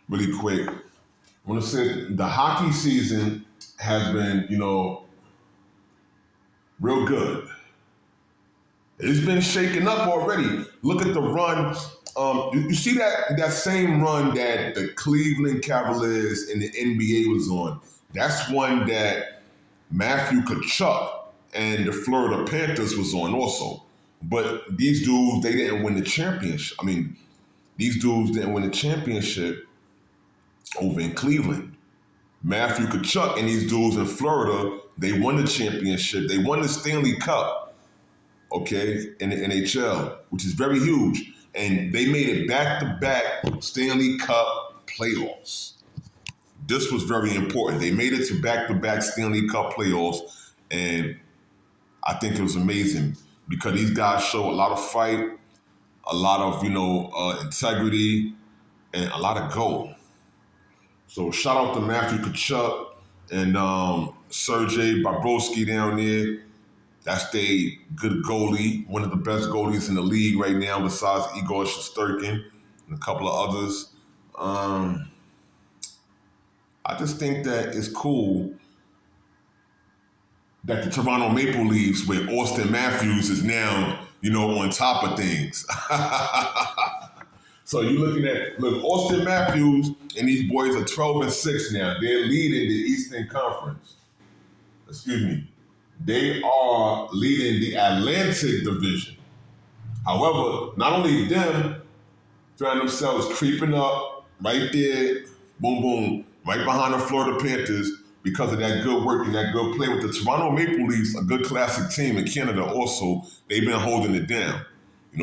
really quick. I want to say the hockey season has been, real good. It's been shaken up already. Look at the run. You see that same run that the Cleveland Cavaliers in the NBA was on. That's one that Matthew Tkachuk and the Florida Panthers was on also. But these dudes, they didn't win the championship. I mean, these dudes didn't win the championship over in Cleveland. Matthew Tkachuk and these dudes in Florida, they won the championship. They won the Stanley Cup, okay, in the NHL, which is very huge. And they made it back-to-back Stanley Cup playoffs. This was very important. They made it to back-to-back Stanley Cup playoffs, and I think it was amazing because these guys show a lot of fight, a lot of, integrity, and a lot of goal. So shout out to Matthew Tkachuk and Sergei Bobrovsky down there. That's their good goalie, one of the best goalies in the league right now besides Igor Shesterkin and a couple of others. I just think that it's cool that the Toronto Maple Leafs with Austin Matthews is now, on top of things. So you're looking at, Austin Matthews and these boys are 12-6 now. They're leading the Eastern Conference. Excuse me. They are leading the Atlantic Division. However, not only them found themselves creeping up right there, boom, boom, right behind the Florida Panthers because of that good work and that good play with the Toronto Maple Leafs, a good classic team in Canada also. They've been holding it down.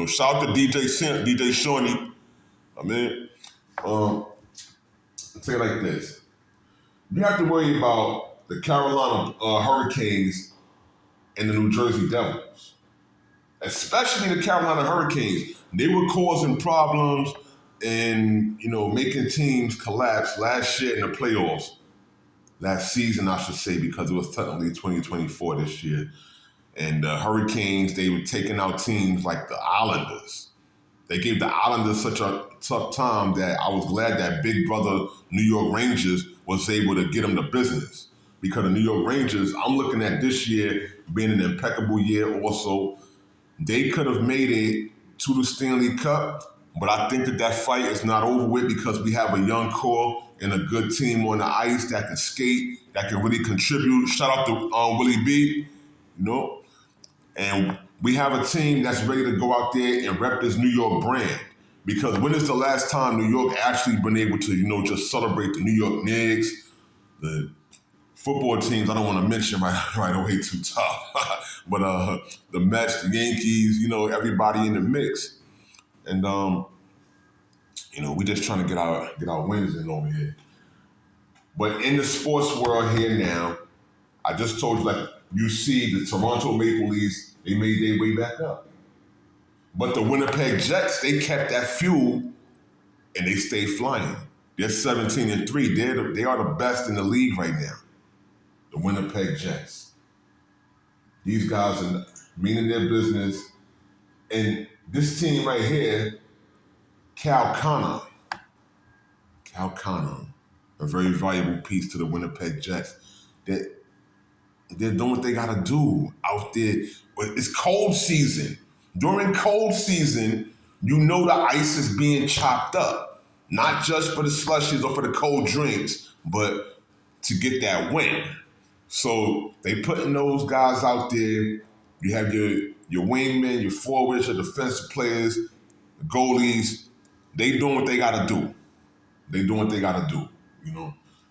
Shout out to DJ Shawnee. I'll say it like this. You have to worry about the Carolina Hurricanes and the New Jersey Devils. Especially the Carolina Hurricanes. They were causing problems and, making teams collapse last year in the playoffs. Last season, I should say, because it was technically 2024 this year. And the Hurricanes, they were taking out teams like the Islanders. They gave the Islanders such a tough time that I was glad that big brother New York Rangers was able to get them the business. Because the New York Rangers, I'm looking at this year being an impeccable year also. They could have made it to the Stanley Cup, but I think that fight is not over with because we have a young core and a good team on the ice that can skate, that can really contribute. Shout out to Willie B, And we have a team that's ready to go out there and rep this New York brand. Because when is the last time New York actually been able to, just celebrate the New York Knicks, the football teams I don't want to mention right away, too tough. But the Mets, the Yankees, everybody in the mix. And we just trying to get our wins in over here. But in the sports world here now, I just told you, you see the Toronto Maple Leafs, they made their way back up. But the Winnipeg Jets, they kept that fuel and they stayed flying. They're 17-3. They are the best in the league right now. The Winnipeg Jets. These guys are meaning their business. And this team right here, Cal Connor, a very valuable piece to the Winnipeg Jets. They're doing what they gotta do out there. But it's cold season. During cold season, the ice is being chopped up. Not just for the slushies or for the cold drinks, but to get that win. So they putting those guys out there. You have your wingmen, your forwards, your defensive players, the goalies. They doing what they gotta do.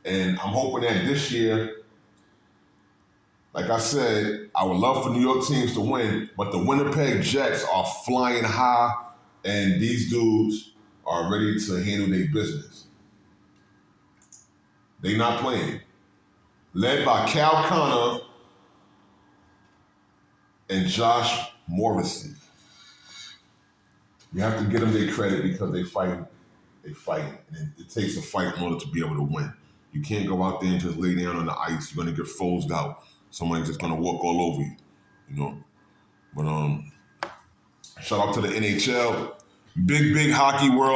And I'm hoping that this year, like I said, I would love for New York teams to win, but the Winnipeg Jets are flying high, and these dudes are ready to handle their business. They not playing. Led by Cal Connor and Josh Morrissey. You have to give them their credit because they fight. And it takes a fight in order to be able to win. You can't go out there and just lay down on the ice. You're going to get frozen out. Somebody's just going to walk all over you, But shout out to the NHL. Big hockey world.